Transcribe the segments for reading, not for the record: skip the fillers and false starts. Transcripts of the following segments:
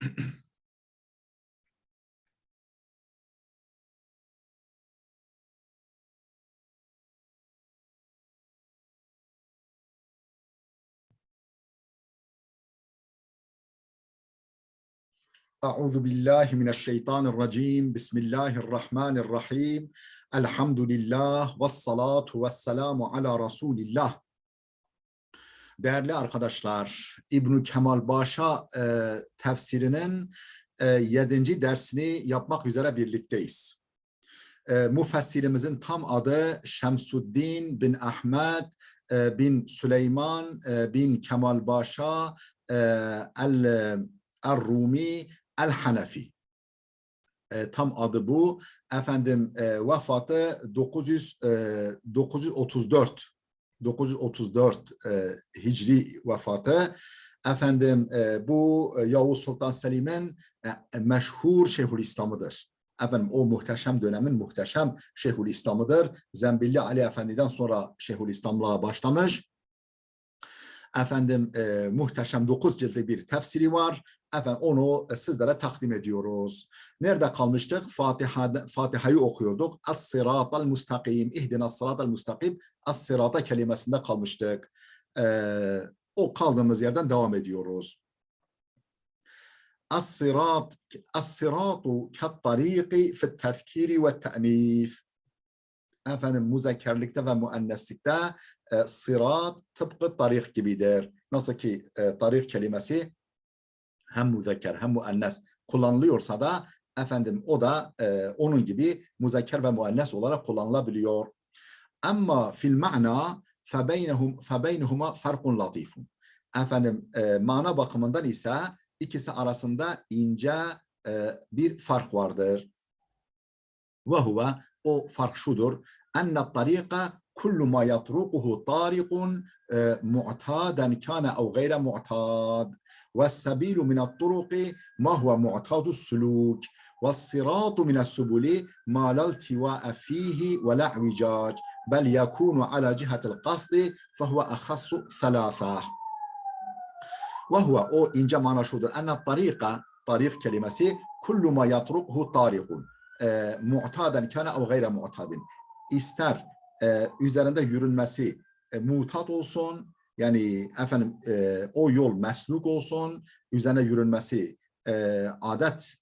Euzu billahi mineşşeytanirracim. Bismillahirrahmanirrahim. Elhamdülillah ve salatu ve selamu ala Resulillah. Değerli arkadaşlar, İbn Kemal Paşa tefsirinin 7. dersini yapmak üzere birlikteyiz. Müfessirimizin tam adı Şemsuddin bin Ahmed bin Süleyman bin Kemal Paşa el-Rumi el-Hanefi. Tam adı bu. Efendim vefatı 934 Hicri vefatı. Efendim bu Yavuz Sultan Selim'in meşhur Şeyhülislam'ıdır. Efendim o muhteşem dönemin muhteşem Şeyhülislam'ıdır. Zembilli Ali Efendi'den sonra Şeyhülislam'lığa başlamış. Efendim muhteşem 9 ciltli bir tefsiri var. Efendim onu sizlere takdim ediyoruz. Nerede kalmıştık? Fatiha'yı okuyorduk. As-sıratal mustakim, ihdinas sıratal mustakim, as-sırata kelimesinde kalmıştık. O kaldığımız yerden devam ediyoruz. As-sıratu ket-tariki fit-tezkiri ve te'nis. Efendim muzekkerlikte ve müenneslikte sırat tıpkı tarik gibidir. Nasıl ki tarik kelimesi hem müzekker hem müennes kullanılıyorsa da efendim o da onun gibi müzekker ve müennes olarak kullanılabiliyor. Ama fil ma'na febeynehuma farkun latifun. Efendim mana bakımından ise ikisi arasında ince bir fark vardır. Ve huve o fark şudur. Enne tarika kullu ma yatrukuhu tarikun mu'taden kana ev gayre mu'tad. Ve's-sebilu min't-turuki ma huve mu'tadus suluk. Ve's-siratu mine's-subuli ma la iltiva'a fihi ve la i'vicac. Bel yakunu ala cihatil qasdi fehuve ahassu thalâthah. Ve huve o ince mana şudur. Enne tarika tarik kelimesi kullu ma yatrukuhu tarikun. Mu'taden kana ev gayre mu'tadin. İster üzerinde yürünmesi mutat olsun, yani efendim o yol mesluk olsun, üzerine yürünmesi adet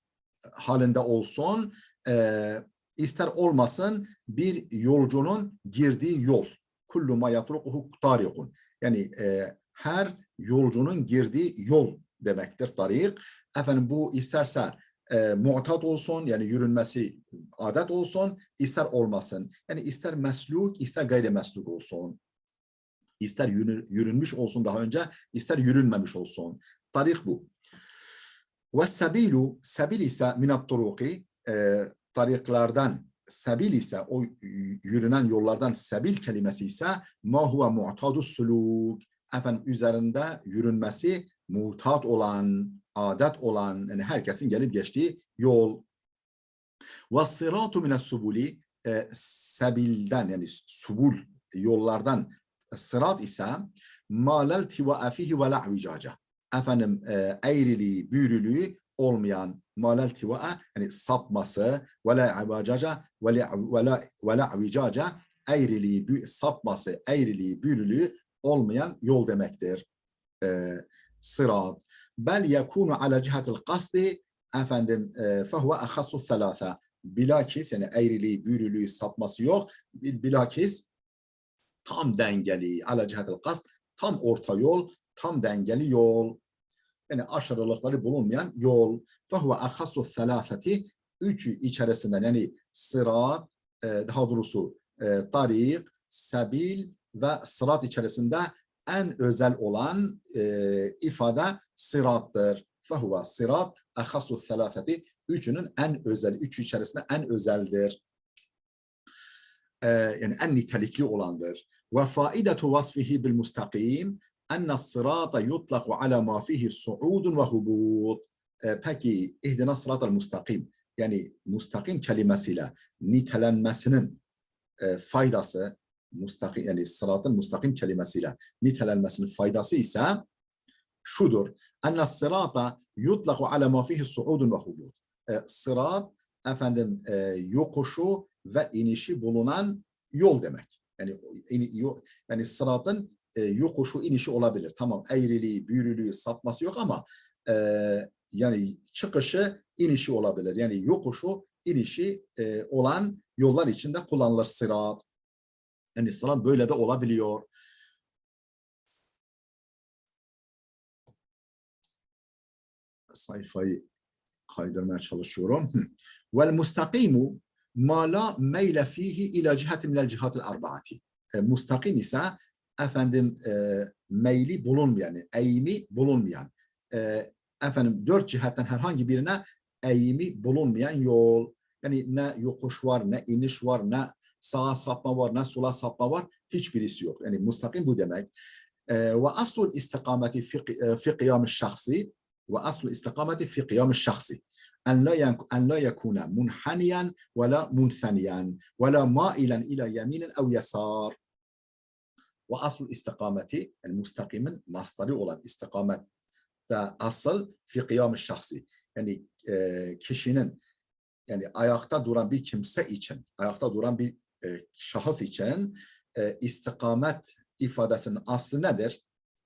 halinde olsun, ister olmasın bir yolcunun girdiği yol. Kullu ma yatrukuhu tarikun. Yani her yolcunun girdiği yol demektir tarik. Efendim bu isterse mu'tat olsun, yani yürünmesi adet olsun, ister olmasın. Yani ister mesluk, ister gayrimesluk olsun. İster yürünmüş olsun daha önce, ister yürünmemiş olsun. Tarik bu. Ve sebilu, sebil ise minat turuki, tariklardan, sebil ise o yürünen yollardan sebil kelimesi ise ma huve mu'tadus suluk. Efendim üzerinde yürünmesi mutat olan, adet olan, yani herkesin gelip geçtiği yol. وَالصِّرَاتُ مِنَ السُّبُولِ sebilden, yani subul yollardan sırat ise مَا لَلْتِوَاءَ فِيهِ وَلَا عْوِجَاجَ. Efendim eğriliği, büyürülüğü olmayan مَا لَلْتِوَاءَ, yani sapması وَلَا عْوِجَاجَ وَلَا عْوِجَاجَ, eğriliği, sapması, eğriliği, büyürülüğü olmayan yol demektir. Sırat. Bel yekunu ala cihatil qasdi, efendim fehuve ahassu thalâtha. Bilakis, yani eğriliği, büyürülüğü, sapması yok. Bilakis tam dengeli, ala cihatil qasd, tam orta yol, tam dengeli yol. Yani aşırılıkları bulunmayan yol. Fehuve ahassu thalâthati, üçü içerisinden, yani sırat, daha doğrusu tarik, sebil ve sırat içerisinde en özel olan ifade sırattır. Fehuve sırat ahassu thalâthati, üçünün en özel, üçü içerisinde en özeldir. Yani en nitelikli olandır. Ve faidetu vasfihi bil mustakim enne sırata yutlaku ala ma fihi su'udun ve hubut. Peki ihdina sıratal mustakim, yani mustakim kelimesiyle nitelenmesinin faydası, mustakim, yani sıratın mustakim kelimesiyle nitelenmesinin faydası ise şudur. Enne sırata yutlaku ala ma fihi suudun ve hubud. Sırat efendim yokuşu ve inişi bulunan yol demek. Yani sıratın yokuşu inişi olabilir. Tamam, eğriliği, büğrülüğü, sapması yok ama yani çıkışı, inişi olabilir. Yani yokuşu, inişi olan yollar içinde kullanılır sırat. Yani sırat böyle de olabiliyor. Sayfayı kaydırmaya çalışıyorum. Vel mustakimu ma la meyle fihi ila cihati minel cihatil arba'ati. Mustakim ise efendim meyli bulunmayan, eğimi bulunmayan, efendim 4 cihetten herhangi birine eğimi bulunmayan yol. Yani ne yokuş var, ne iniş var, ne sağa sapma var, ne sola sapma var. Hiçbirisi yok. Yani mustakim bu demek. Ve aslul istikameti fi kıyam şahsi وأصل الاستقامة في قيام الشخص أن لا يكون منحنيا ولا منثنيا ولا مائلا إلى يمين أو يسار. وأصل الاستقامة المستقيم مصدري olan istikamet da asıl fi kıyam şahsi. Yani kişinin, yani ayakta duran bir kimse için, ayakta duran bir şahıs için istikamet ifadesinin aslı nedir?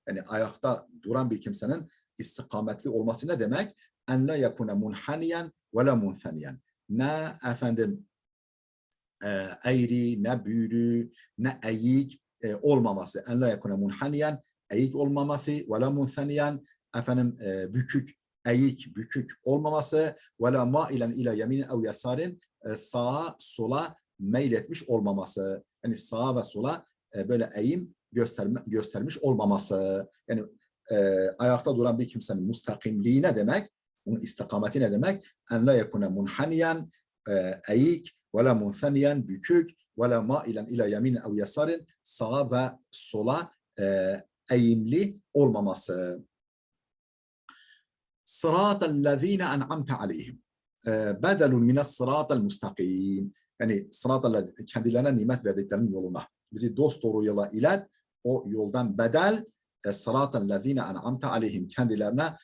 Yani ayakta duran bir kimsenin istikametli olması ne demek? En la yekune munhaniyen ve la munthaniyen. Ne efendim eğri, ne büğrü, ne eğik olmaması. En la yekune munhaniyen, eğik olmaması ve la munthaniyen, efendim bükük, eğik, bükük olmaması ve la mailen ila yeminin ev yasarin, sağa sola meyletmiş olmaması. Yani sağa ve sola böyle eğim göstermiş olmaması. Yani ayakta duran bir kimsenin mustakimliği ne demek? Onun istikameti ne demek? En la yekune munhaniyen, eğik ve la munthaniyen, bükük ve la mailen ila yeminin ev yasarin, sağa ve sola eğimli olmaması. Sıratellezine en'amte aleyhim. Bedelun mines sıratel mustakim. Yani sıratellezine, kendilerine nimet verdiklerinin yoluna. Bizi dosdoğru yola ilet, o yoldan bedel, sıratellezine en'amte aleyhim, kendilerine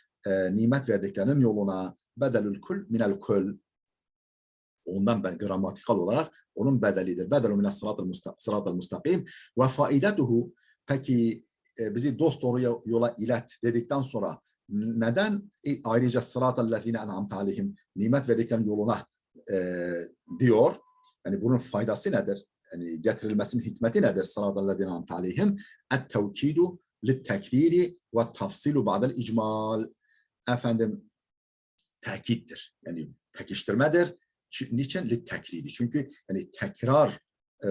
nimet verdiklerinin yoluna. Bedelül kul minel kul. Ondan gramatikal olarak onun bedelidir. Bedelun mines sıratel mustakim. Ve faidetuhu, peki bizi dosdoğru yola ilet dedikten sonra neden ayrıca sıratellezine en'amte aleyhim, nimet verdiklerinin yoluna diyor? Yani bunun faydası nedir? Yani getirilmesinin hikmeti nedir? Sıratellezine en'amte aleyhim et-tevkidu lit-tekriri ve tafsilu ba'del icmal. Efendim tekittir. Yani pekiştirmedir. Niçin? Lit-tekriri. Çünkü yani tekrar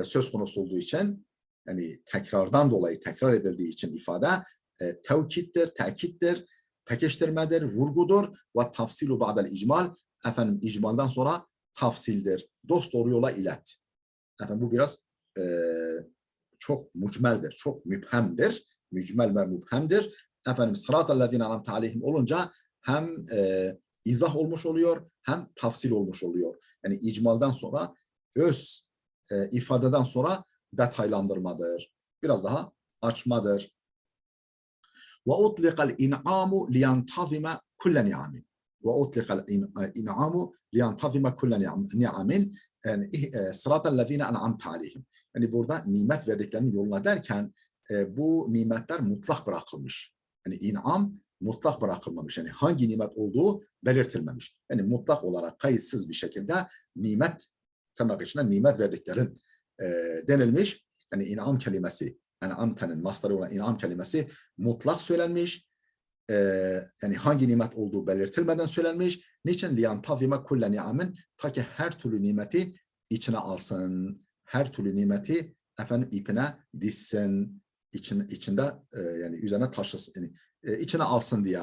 söz konusu olduğu için, yani tekrardan dolayı, tekrar edildiği için ifade tevkittir, tekittir, pekiştirmedir, vurgudur ve tafsilu ba'del icmal, efendim icmaldan sonra tafsildir. Dosdoğru yola ilet. Efendim bu biraz çok mucmeldir, çok müphemdir. Mücmel ve müphemdir. Efendim sıratellezine en'amte aleyhim olunca hem izah olmuş oluyor, hem tafsil olmuş oluyor. Yani icmaldan sonra, öz ifadeden sonra detaylandırmadır. Biraz daha açmadır. وأطلق الإنعام لينتظم كل نعم. وأطلق الإنعام لينتظم كل نعم. Yani sırat الذين أنعمت عليهم. Yani burada nimet verdiklerinin yoluna derken bu nimetler mutlak bırakılmış. Yani inam mutlak bırakılmamış. Yani hangi nimet olduğu belirtilmemiş. Yani mutlak olarak kayıtsız bir şekilde nimet, tırnak içinde nimet verdiklerin denilmiş. Yani inam kelimesi, en'amte'nin mastarı olan inam kelimesi mutlak söylenmiş. Yani hangi nimet olduğu belirtilmeden söylenmiş. Niçin? Liyantazime kulle ni'amin, ta ki her türlü nimeti içine alsın. Her türlü nimeti efendim ipine dizsin. İçinde yani üzerine taşısın. Yani, içine alsın diye.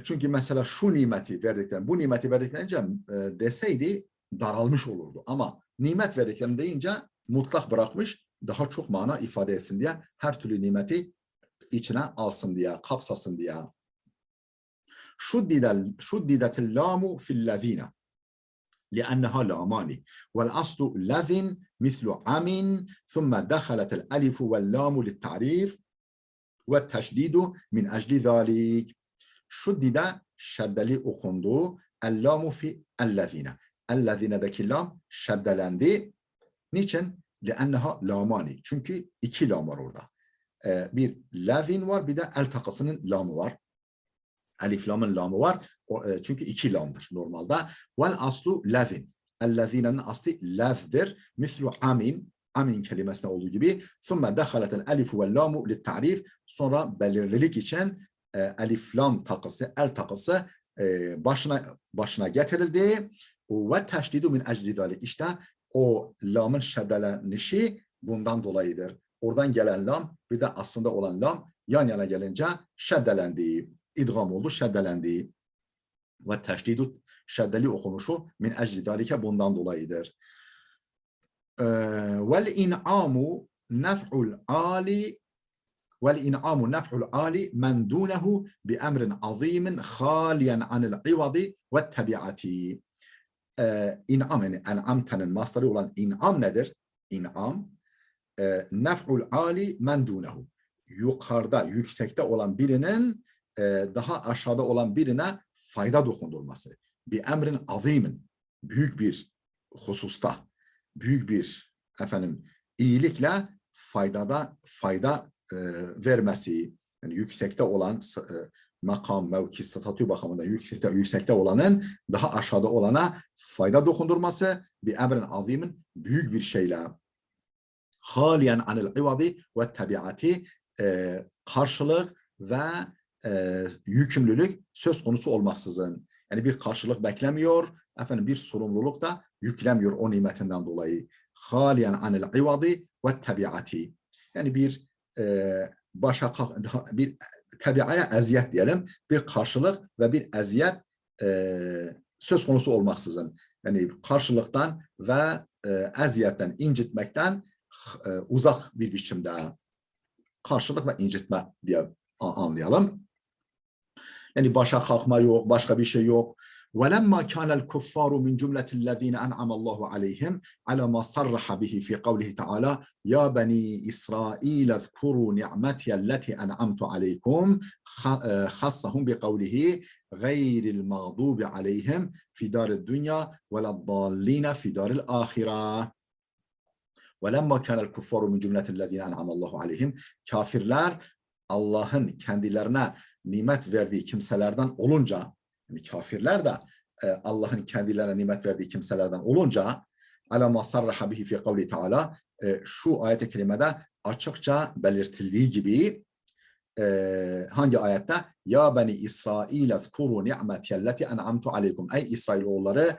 Çünkü mesela şu nimeti verdiklerini, bu nimeti verdiklerini deseydi daralmış olurdu. Ama nimet verdiklerini deyince mutlak bırakmış, daha çok mana ifade etsin diye, her türlü nimeti içine alsın diye, kapsasın diye. Şuddidetil lamu fillezine لأنها لامان والأصل لذن مثل عم ثم دخلت الألف واللام للتعريف ve teşdidu min ecli zalik. Şuddide şeddeli okundu. Ellamu fi ellezine. Ellezine'deki lam şeddelendi. Niçin? لأنها lamani. Çünkü iki lam var orada. Bir lezin var, bir de el takısının lamı var. Elif lamın lamı var. Çünkü iki lamdır normalde. Vel aslu lezin. Ellezine'nin aslı lezdir. Mislu amin. Amin kelimesine olduğu gibi. Thumma dekhaletel elifu vel lamu litta'rif. Sonra belirlilik için elif lam takısı, el takısı başına getirildi. Ve teşdidu min ecli zalik. İşte o lamın şeddelenişi bundan dolayıdır. Oradan gelen lam bir de aslında olan lam yan yana gelince şeddelendi. İdgam oldu, şeddelendi. Ve teşdidu şeddeli okunuşu min ecli zalike bundan dolayıdır. Vel in'amu nef'ul ali والإنعام نفع العالي من دونه بأمر عظيم خاليا عن العوض والتبعة. İn'am yani en'amtenin mastarı olan in'am nedir? İn'am nef'ul ali men dunehu. Yukarıda, yüksekte olan birinin daha aşağıda olan birine fayda dokundurması. Bir emrin azimin, büyük bir hususta, büyük bir iyilikle fayda vermesi, yani yüksekte olan makam, mevki, statü bakımında yüksekte olanın daha aşağıda olana fayda dokundurması, bir emrin azimin, büyük bir şeyle haliyen anil ivadi ve tabiati, karşılık ve yükümlülük söz konusu olmaksızın. Yani bir karşılık beklemiyor, bir sorumluluk da yüklemiyor o nimetinden dolayı. Haliyen anil ivadi ve tabiati. Yani bir bir tabiaya eziyet diyelim, bir karşılık ve bir eziyet söz konusu olmaksızın. Yani karşılıktan ve eziyetten, incitmekten uzak bir biçimde karşılık ve incitme diye anlayalım. Yani başa kalkma yok, başka bir şey yok. وَلَمَّا كَانَ الْكُفَّارُ مِنْ جُمْلَةِ الَّذ۪ينَ أَنْعَمَ اللّٰهُ عَلَيْهِمْ عَلَى مَا صَرَّحَ بِهِ فِي قَوْلِهِ تَعَالَى يَا بَنِي إِسْرَائِيلَ اذْكُرُوا نِعْمَتِيَ الَّتِي أَنْعَمْتُ عَلَيْكُمْ خَصَّهُمْ بِقَوْلِهِ غَيْرِ الْمَغْضُوبِ عَلَيْهِمْ فِي دَارِ الدُّنْيَا وَلَا الضَّالِّينَ فِي دَارِ الْآخِرَةِ. وَلَمَّا كَانَ الْكُفَّارُ مِنْ جُمْلَةِ الَّذ۪ينَ أَنْعَمَ اللّٰهُ عَلَيْهِمْ Kafirler Allah'ın kendilerine nimet verdiği kimselerden olunca, yani kafirler de Allah'ın kendilerine nimet verdiği kimselerden olunca alama sarraha bihi fi kavli taala, şu ayet-i kerimede açıkça belirtildiği gibi hangi ayette? Ya beni İsrail zkuru ni'metiyelleti en'amtu aleykum. Ey İsrailoğulları,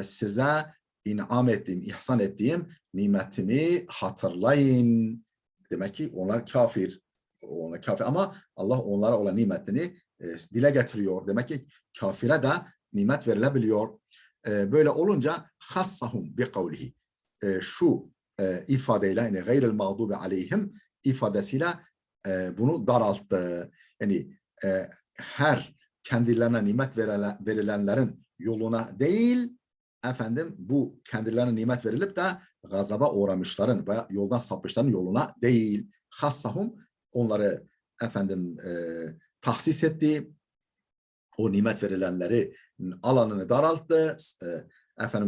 size inam ettiğim, ihsan ettiğim nimetimi hatırlayın. Demek ki onlar kafir. Onlar kafir ama Allah onlara olan nimetini dile getiriyor. Demek ki kafire de nimet verilebiliyor. Böyle olunca hassahum bi kavlihi. Şu ifadeyle, yani gayril mağdubi aleyhim ifadesiyle bunu daralttı. Yani her kendilerine nimet verilenlerin yoluna değil, bu kendilerine nimet verilip de gazaba uğramışların ve yoldan sapmışların yoluna değil. Hassahum, onları tahsis etti. O nimet verilenleri alanını daralttı,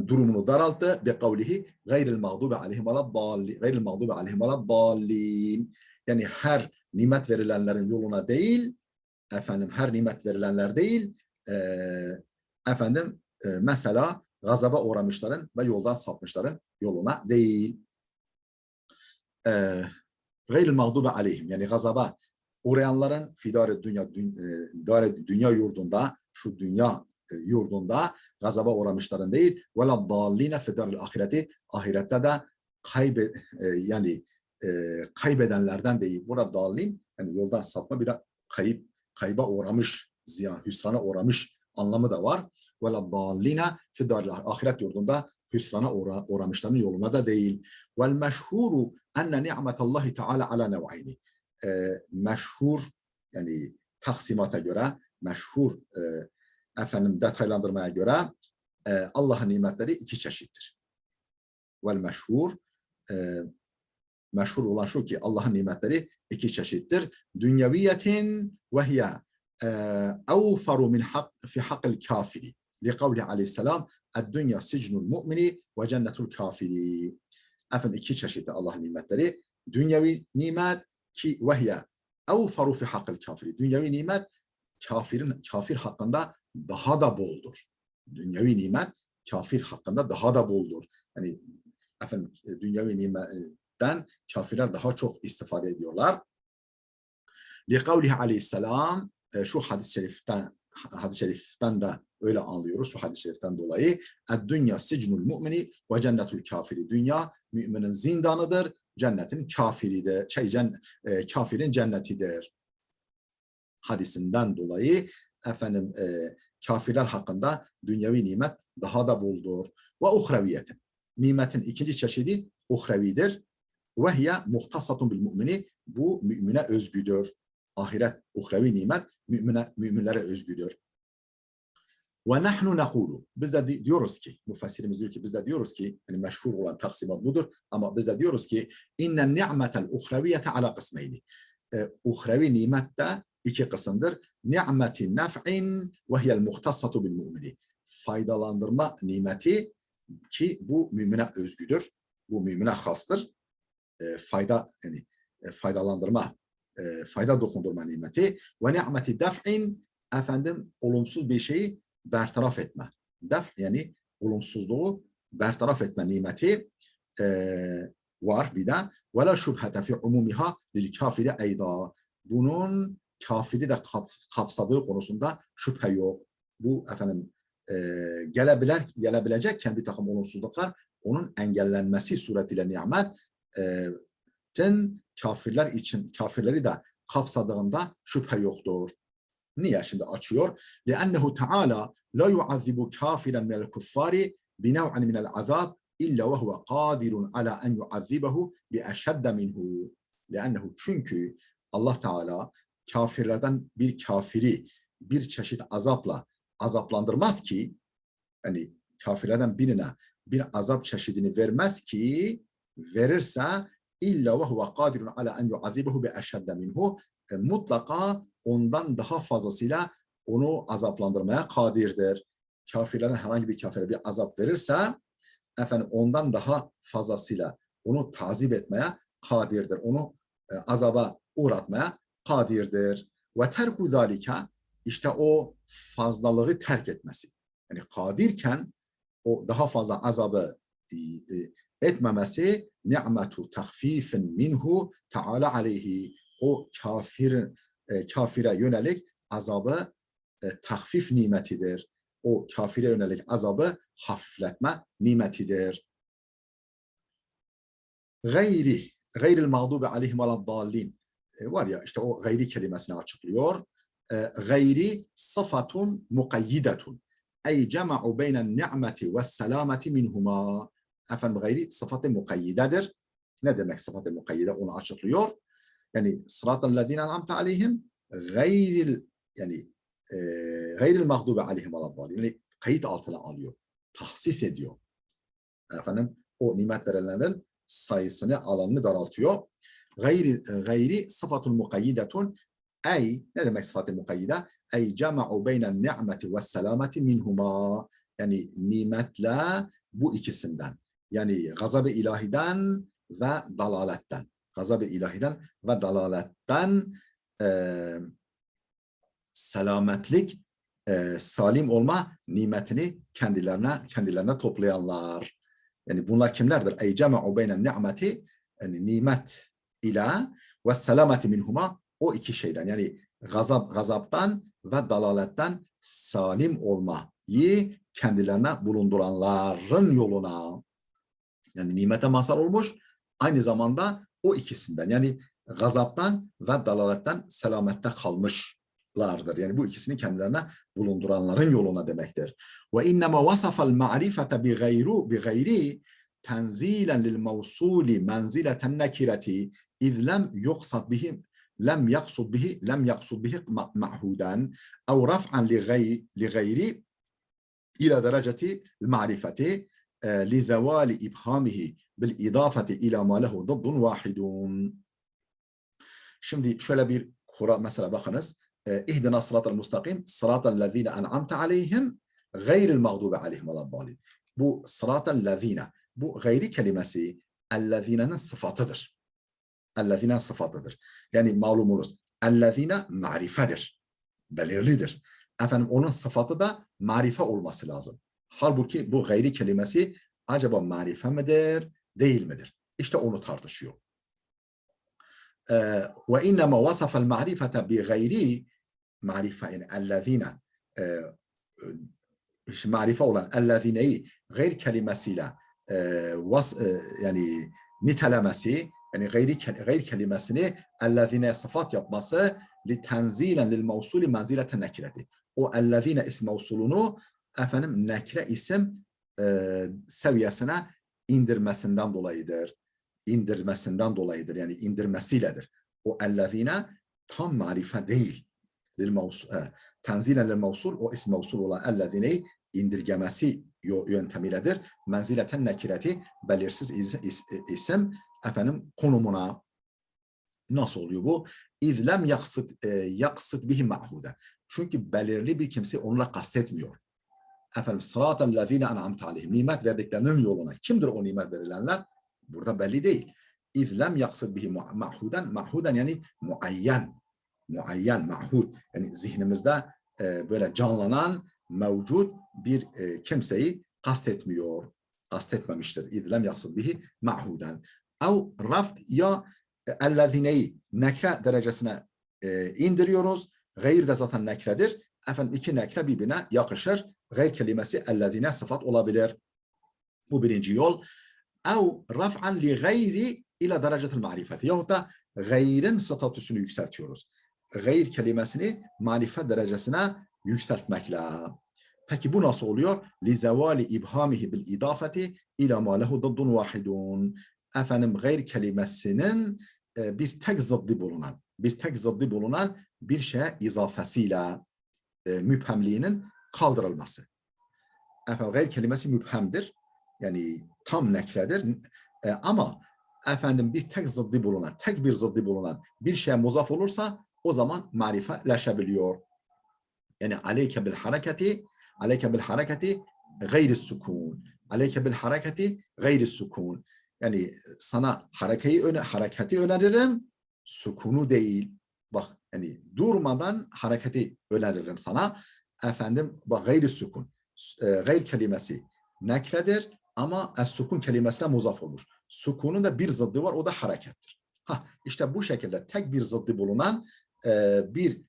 durumunu daralttı. Bi kavlihi gayril mağdubi aleyhim veleddallin. Gayril mağdubi aleyhim veleddallin. Yani her nimet verilenlerin yoluna değil, her nimet verilenler değil, mesela gazaba uğramışların ve yoldan sapmışların yoluna değil. Gayril mağdubi aleyhim, yani gazaba uğrayanların fidare dünya yurdunda, şu dünya yurdunda gazaba uğramışların değil, veleddalline fidaril ahireti, ahirette de kaybedenlerden değil. Burada dallin, yani yoldan sapma, bir de kayba uğramış, ziyan, hüsrana uğramış anlamı da var. Veleddalline fidaril ahiret yurdunda hüsrana uğramışların yoluna da değil. Vel meşhuru enne ni'metallahi teala ala nev'ayni. Meşhur, yani taksimata göre, meşhur detaylandırmaya göre Allah'ın nimetleri iki çeşittir. Vel meşhur, meşhur olan şu ki Allah'ın nimetleri iki çeşittir. Dünyeviyetin ve hiye evfaru min fi hakkil kafiri. Likavli aleyhisselam dünya sicnul mu'mini ve cennetul kafiri. Efendim iki çeşittir Allah'ın nimetleri. Dünyevi nimet ki ve hiye evfaru fi hakkil kafiri. Dünyevi nimet kafir hakkında daha da boldur. Dünyevi nimet kafir hakkında daha da boldur. Yani efendim dünyevi nimetten kafirler daha çok istifade ediyorlar. Likavlihi aleyhisselam şu hadis-i şeriften de öyle anlıyoruz. Şu hadis-i şeriften dolayı dünya sicnul mu'mini ve cennetul kafiri. Dünya müminin zindanıdır, cennetin kafiridir. Kafirin cennetidir. Hadisinden dolayı efendim kafirler hakkında dünyevi nimet daha da boldur. Ve uhreviyetin. Nimetin ikinci çeşidi uhrevidir. Ve hiye muhtasatun bil mümini. Bu mümine özgüdür. Ahiret uhrevi nimet müminlere özgüdür. Ve nahnu nekulu. Biz de diyoruz ki, müfessirimiz diyor ki, biz de diyoruz ki, yani meşhur olan taksimat budur, ama biz de diyoruz ki innen ni'metel uhreviyete ala kısmeyni. Uhrevi nimette iki kısımdır. Ni'meti nef'in ve hiyel muhtasatu bil mümini. Faydalandırma nimeti ki bu mümine özgüdür. Bu mümine hastır. Faydalandırma, fayda dokundurma nimeti. Ve ni'meti def'in efendim olumsuz bir şeyi bertaraf etme. Def yani olumsuzluğu bertaraf etme nimeti var bir de. Ve la şübhete fi umumiha lil kafiri eyda. Bunun kafiri de kapsadığı konusunda şüphe yok. Bu efendim gelebilecekken bir takım olumsuzluklar onun engellenmesi suretiyle nimetin kafirler için kafirleri de kapsadığında şüphe yoktur. Niye? Şimdi açıyor. لأنه تعالى لا يعذب كافرا من الكفار بنوع من العذاب إلا وهو قادر على أن يعذبه بأشد منه. لأنه çünkü Allah Teala kafirlerden bir kafiri bir çeşit azapla azaplandırmaz ki, yani kafirlerden birine bir azap çeşidini vermez ki, verirse illa ve huve kadirun ala en yuazibehu bi eşedde minhu, mutlaka ondan daha fazlasıyla onu azaplandırmaya kadirdir. Kafirlerden herhangi bir kafire bir azap verirse efendim ondan daha fazlasıyla onu tazip etmeye kadirdir. Onu azaba uğratmaya kadirdir. Ve terku zalika, işte o fazlalığı terk etmesi. Yani kadirken o daha fazla azabı etmemesi ni'metu tahfifin minhu ta'ala aleyhi. O kafire yönelik azabı tahfif nimetidir. O kafire yönelik azabı hafifletme nimetidir. Gayril mağdubi aleyhim veleddallin. Var ya işte o gayri kelimesini açıklıyor. Gayri sıfatun mukayyidetun. Ey cema'u beynen ni'meti ve selameti minhuma. Efendim gayri sıfatı mukayyidedir. Ne demek sıfatı mukayyide, onu açıklıyor. Yani sıratal lezine en'amte aleyhim gayril mağdubi aleyhim veleddallin. Yani kayıt altına alıyor. Tahsis ediyor. Efendim o nimet verenlerin sayısını, alanını daraltıyor. Gayri sıfatun mukayyidetun. Ey, ne demek sıfatı mukayyide? Ey cema'u beynen ni'meti ve selameti minhuma. Yani nimetle bu ikisinden. Yani gazab-ı ilahiden ve dalaletten. Gazab-ı ilahiden ve dalaletten selametlik, salim olma nimetini kendilerine toplayanlar. Yani bunlar kimlerdir? Ey cema'u beynen ni'meti, yani nimet ila ve selameti minhuma, o iki şeyden, yani gazaptan ve dalaletten salim olmayı kendilerine bulunduranların yoluna. Yani nimete mazhar olmuş, aynı zamanda o ikisinden, yani gazaptan ve dalaletten selamette kalmışlardır. Yani bu ikisini kendilerine bulunduranların yoluna demektir. Ve innema vasafa'l ma'rifete bi gayri tenzilen lil mevsuli menzileten nekireti iz lem yuqsad bihim lem yaksud bihi ma'huden ev raf'an li gayri ila dereceti marifeti. لزوال إبهامه بالإضافة إلى ما له ضد واحد. Şimdi şöyle bir kura mesela bakınız. İhdina sıratal mustakîm sıratal lezîne en'amte aleyhim gayril mağdubi aleyhim veleddâlin. Bu sıratal lezîne, bu gayri kelimesi ellezînenin sıfatıdır. Ellezînenin sıfatıdır. Yani malumunuz ellezîne marifedir. Belirlidir. Efendim onun sıfatı da marife olması lazım. Halbuki bu gayri kelimesi acaba marife midir, değil midir? İşte onu tartışıyor. Ve innema vasafel marifete bi gayri marife, yani ellezine marife olan ellezineyi gayr kelimesiyle yani nitelemesi, yani gayr kelimesini ellezine sıfat yapması li tenzilen lil mevsuli menzileten nekireti. O ellezine ism mevsulunu efendim nekre isim seviyesine indirmesinden dolayıdır. İndirmesinden dolayıdır. Yani indirmesiyledir. O ellezine tam marife değil. Tenzilen lil mevsul, o ism mevsul olan ellezineyi indirgemesi yöntemiyledir. Menzileten nekireti, belirsiz isim efendim konumuna. Nasıl oluyor bu? İzlem yaksıt bihi ma'hude. Çünkü belirli bir kimse onunla kastetmiyor. Efendim sıratel lezine en'amte aleyhim, nimet verdiklerinin yoluna. Kimdir o nimet verilenler? Burada belli değil. İzlem yaksıt bihi ma'huden, ma'huden yani muayyen, ma'hud. Yani zihnimizde böyle canlanan, mevcut bir kimseyi kastetmemiştir. İzlem yaksıt bihi ma'huden. Ev raf ya ellezineyi nekre derecesine indiriyoruz. Gayr de zaten nekredir. Efendim iki nekre birbirine yakışır. Gayr kelimesi ellezine sıfat olabilir. Bu birinci yol. Ev raf'an li gayri ila derecetil marifeti. Yahut da gayrin statüsünü yükseltiyoruz. Gayr kelimesini marife derecesine yükseltmekle. Peki bu nasıl oluyor? Li zevali ibhamihi bil idafeti ila ma lehu daddun vahidun. Efendim gayr kelimesinin bir tek zıddı bulunan bir şeye izafesiyle müphemliğinin kaldırılması. Efendim gayr kelimesi müphemdir. Yani tam nekredir. Ama efendim bir tek bir zıddı bulunan bir şeye muzaf olursa o zaman marifeleşebiliyor. Yani aleyke bil hareketi gayri sukun. Aleyke bil hareketi gayri sukun. Yani sana hareketi öneririm, sukunu değil. Bak yani durmadan hareketi öneririm sana. Efendim bak gayri sukun. Gayr kelimesi nekredir ama es-sukun kelimesine muzaf olur. Sukunun da bir zıddı var, o da harekettir. İşte bu şekilde tek bir zıddı bulunan bir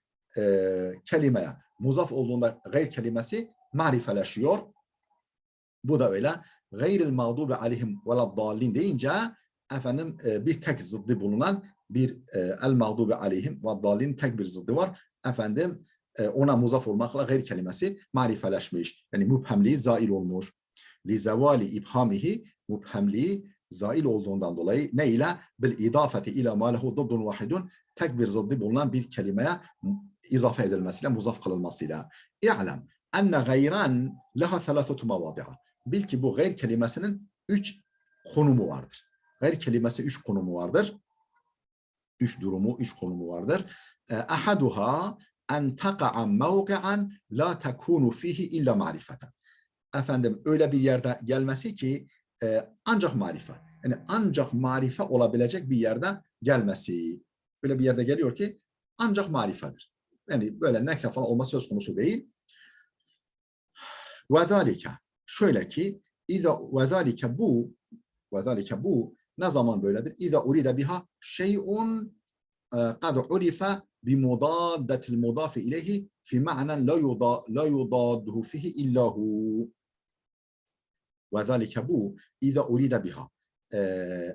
kelimeye muzaf olduğunda gayr kelimesi marifeleşiyor. Bu da öyle. Gayril mağdubi aleyhim veleddallin deyince efendim bir tek zıddı bulunan bir el mağdubi aleyhim veleddallin tek bir zıddı var. Efendim ona muzaf olmakla gayr kelimesi marifeleşmiş. Yani müphemliği zail olmuş. Li zevali ibhamihi, müphemliği zail olduğundan dolayı ne ile? Bil idafeti ila ma lehu daddun vahidun, tek bir zıddı bulunan bir kelimeye izafe edilmesiyle, muzaf kılınmasıyla. İ'lem enne gayran leha thalâthetu mevâdi'a. Bil ki bu gayr kelimesinin 3 konumu vardır. Gayr kelimesi 3 konumu vardır. 3 durumu, 3 konumu vardır. Ahaduha en taqa'a mevqi'an la tekunu fihi illa marifeten. Efendim öyle bir yerde gelmesi ki ancak marife. Yani ancak marife olabilecek bir yerde gelmesi. Öyle bir yerde geliyor ki ancak marifedir. Yani böyle nekre falan olması söz konusu değil. Ve zalike, şöyle ki ve zalike bu ne zaman böyledir? İza uride biha şey'un kad urife bi mudaddetil mudafi ileyhi fi ma'nen la yudadduhu fihi illahu. Ve zalike bu iza uride biha,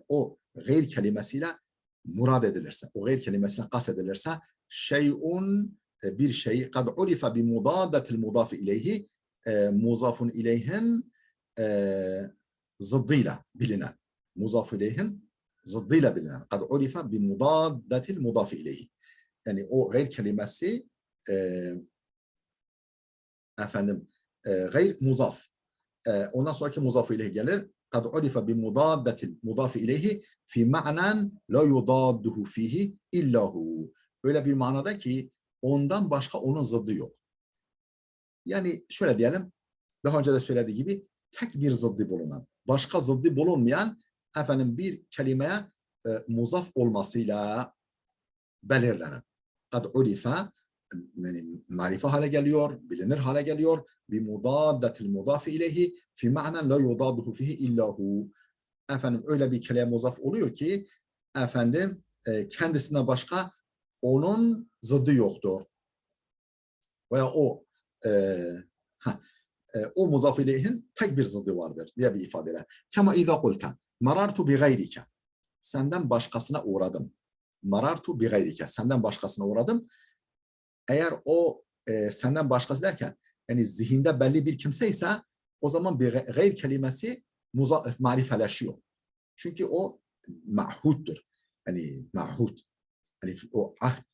o gayr kelimesiyle murad edilirse, o gayr kelimesiyle kastedilirse şey'un bir şey kad urife bi mudaddetil mudafi ileyhi, muzafun ileyhin zıddıyla bilinen, muzaf ileyhin zıddıyla bilinen, kad urife bi mudaddetil mudafi ileyhi. Yani o gayr kelimesi efendim gayr muzaf, ondan sonraki muzaf ileyh gelir. قد عرف بمضادة المضاف إليه في معنى لا يضاده فيه إلا هو. Öyle bir manada ki ondan başka onun zıddı yok. Yani şöyle diyelim, daha önce de söylediği gibi tek bir zıddı bulunan, başka zıddı bulunmayan bir kelimeye muzaf olmasıyla belirlenen. Kad urifa, yani marife hale geliyor, bilinir hale geliyor. Bi mudaddetil mudafi ileyhi fi ma'nen la yudaduhu fihi illahu. Öyle bir kelime muzaf oluyor ki kendisinden başka onun zıddı yoktur. Veya o muzaf ileyhin tek bir zıddı vardır diye bir ifadeyle. Kema izâ kulta marartu bi gayrike. Senden başkasına uğradım. Marartu bi gayrike. Senden başkasına uğradım. Eğer o senden başkası derken yani zihinde belli bir kimse ise o zaman bir gayr kelimesi marifeleşiyor. Çünkü o ma'huddur. Yani ma'hud. Yani o ahd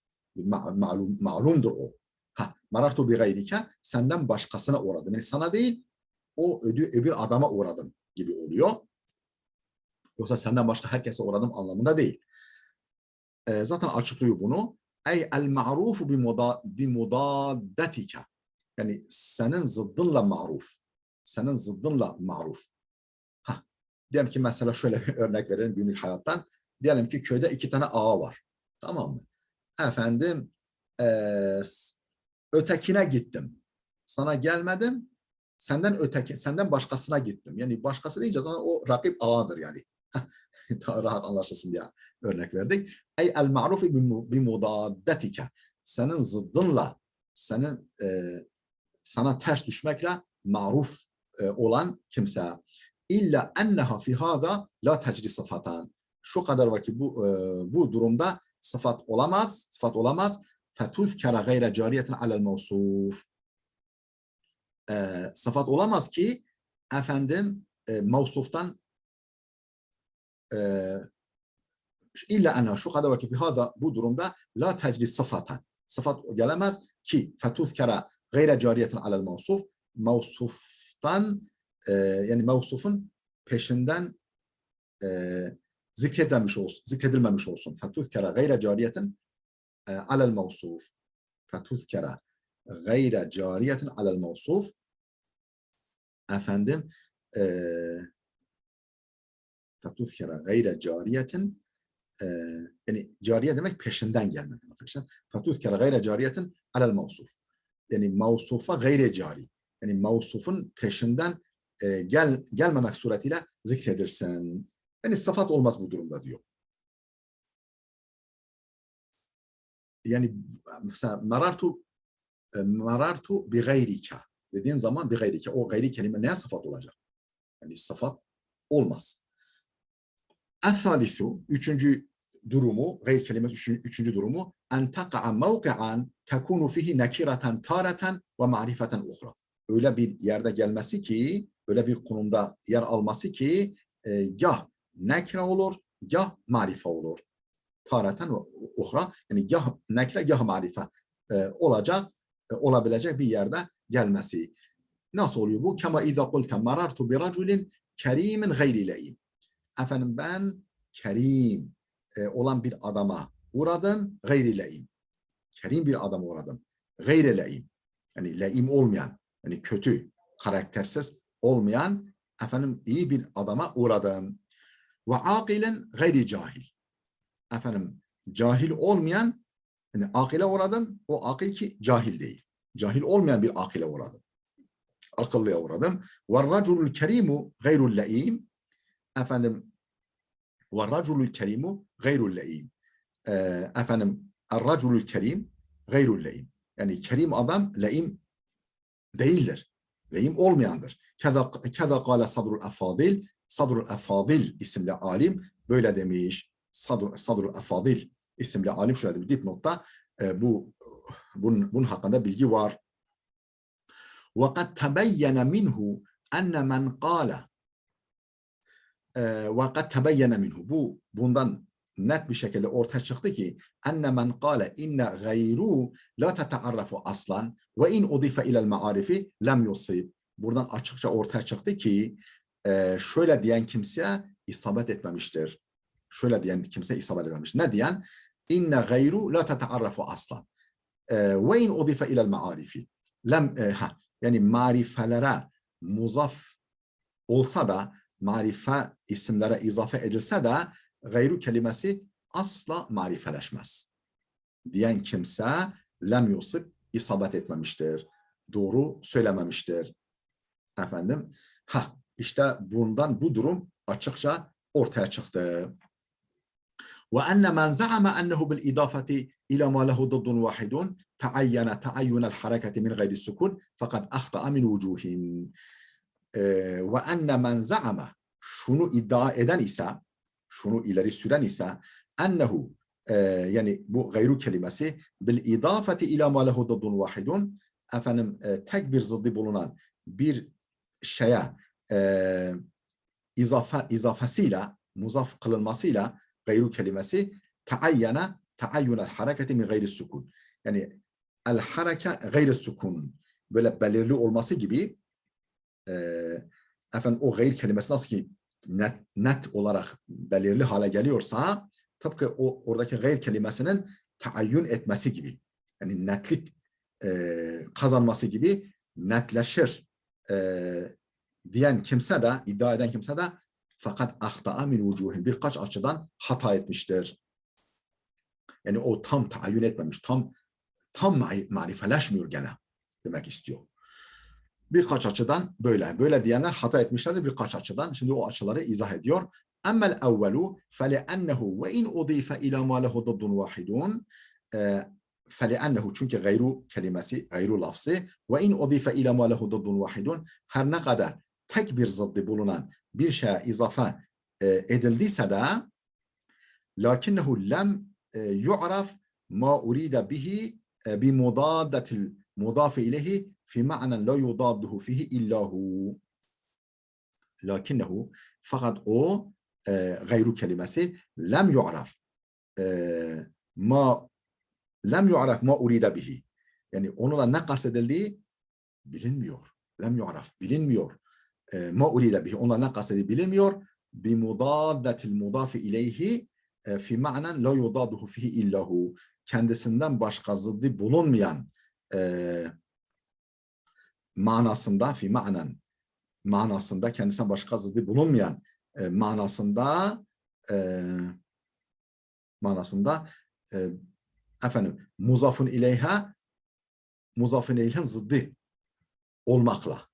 ma'lumdur o. Marartu bi gayrike, senden başkasına uğradım. Yani sana değil, o öbür adama uğradım gibi oluyor. Yoksa senden başka herkese uğradım anlamında değil. Zaten açıklıyor bunu. Ey el ma'rufu bi mudaddetika. Yani senin zıddınla ma'ruf. Senin zıddınla ma'ruf. Diyelim ki mesela şöyle bir örnek verelim günlük hayattan. Diyelim ki köyde 2 tane ağa var. Tamam mı? Ötekine gittim. Sana gelmedim. Senden başkasına gittim. Yani başkası deyince zaten o rakip ağadır yani. Daha rahat anlaşılsın diye örnek verdik. Ey el ma'rufi bi mudaddetika. Senin zıddınla, sana ters düşmekle maruf olan kimse. İlla enneha fi hâzâ la tecri sıfatan. Şu kadar var ki bu durumda sıfat olamaz. Fetuzkara gayre cariyetin alel mevsuf. Sıfat olamaz ki mevsuftan illa enneha şu kadar var ki fi hâzâ bu durumda la tecri sıfatan. Sıfat gelemez ki fetuzkara gayre cariyetin alel mevsuf. Mevsuftan yani mevsufun peşinden zikredilmemiş olsun. Fetuzkara gayre cariyetin alel mevsuf. Fetuzkara gayre cariyetin alel mevsuf. Fetuzkara gayre cariyetin yani cariye demek peşinden gelmek arkadaşlar. Fetuzkara gayre cariyetin alel mevsuf. Yani mevsufa gayre cari. Yani mevsufun peşinden gelmemek suretiyle zikredilsin. Yani sıfat olmaz bu durumda diyor. Yani mesela marartu bi gayrika dediğin zaman bi gayrika, o gayri kelime neye sıfat olacak? Yani sıfat olmaz. Es-salisu, üçüncü durumu, gayr kelimesi üçüncü durumu, en taqa'a mevki'an tekunu fihi nekiratan taratan ve ma'rifeten uhra. Öyle bir yerde gelmesi ki, öyle bir konumda yer alması ki gah nekre olur, gah marife olur. Taratan ve uhra, yani gah nekre, gah marife olabilecek bir yerde gelmesi. Nasıl oluyor bu? Kema izâ kulte marartu bi raculin kerimin gayri le'im. Ben kerim olan bir adama uğradım, gayri le'im. Kerim bir adama uğradım, gayri le'im. Yani le'im olmayan, yani kötü, karaktersiz olmayan iyi bir adama uğradım. Ve akilen gayri cahil. Cahil olmayan, yani akile uğradım, o akil ki cahil değil. Cahil olmayan bir akile uğradım. Akıllıya uğradım. Ve raculul kerimu gayrul le'im. Ve raculul kerimu gayrul le'im. El-raculul kerim gayrul le'im. Yani kerim adam le'im değildir. Le'im olmayandır. Keza kâle sadrul efadil. Sadrul efadil isimli alim böyle demiş. Sadrul efadil isimli alim şöyle bir dipnotta bunun hakkında bilgi var. وَقَدْ تَبَيَّنَ مِنْهُ أَنَّ مَنْ قَالَ وَقَدْ تَبَيَّنَ مِنْهُ bundan net bir şekilde ortaya çıktı ki أَنَّ مَنْ قَالَ إِنَّ غَيْرُ لَا تَتَعَرَّفُ أَصْلًا وَاِنْ اُضِفَ اِلَى الْمَعَارِفِ لَمْ يُصِيبُ. buradan açıkça ortaya çıktı ki şöyle diyen kimse isabet etmemiştir. Şöyle diyen kimse isabet etmemiş. Ne diyen? İnne gayru la tetearrafu asla. Ve in udife ilel maarifi. Yani marifelere muzaf olsa da, marife isimlere izafe edilse de gayru kelimesi asla marifeleşmez. Diyen kimse lem yusib, isabet etmemiştir. Doğru söylememiştir. Efendim, işte bundan bu durum açıkça ortaya çıktı. وأن من زعم أنه بالإضافة إلى ما له ضد واحد تعين الحركة من غير السكون فقد أخطأ من وجوه. وأن من زعم şunu iddia eden ise, şunu ileri süren ise ennehu yani bu gayru kelimesi bil idafeti ila ma lehu daddun vahidun, efendim tek bir zıddı bulunan bir şeye izafesiyle, muzaf kılınmasıyla gayru kelimesi taayyunel hareketi min gayri sukun. Yani el hareke gayri sukunun böyle belirli olması gibi efendim o gayr kelimesi nasıl ki net olarak belirli hale geliyorsa tıpkı oradaki gayr kelimesinin taayyün etmesi gibi, yani netlik kazanması gibi netleşir diyen kimse de, iddia eden kimse de fakat ahta'a min vucuhin, birkaç açıdan hata etmiştir. Yani o tam taayyün etmemiş, tam marifeleşmiyor gene demek istiyor. Birkaç açıdan böyle diyenler hata etmişlerdir birkaç açıdan. Şimdi o açıları izah ediyor. Emmel evvelu fele'ennehu ve in udife ila ma lehu daddun vahidun, fele'ennehu, çünkü gayru kelimesi, gayru lafzı, ve in udife ila ma lehu daddun vahidun, her ne kadar tek bir zıddı bulunan bir şeye izafe edildiyse de lakinnehu lem yu'raf ma urida bihi bi mudaddetil mudafi ileyhi fi ma'nen la yudadduhu fihi illahu. Lakinnehu, fakat o gayru kelimesi lem yu'raf ma urida bihi, yani onunla ne kastedildiği bilinmiyor. Lem yu'raf, bilinmiyor. Ma urida bihi, onunla ne kastedildiği bilinmiyor. Bi mudaddetil mudafi ileyhi fi ma'nen la yudadduhu fihi illahu, kendisinden başka zıddı bulunmayan manasında, fi ma'nen manasında, kendisinden başka zıddı bulunmayan manasında efendim muzafun ileyhin zıddı olmakla,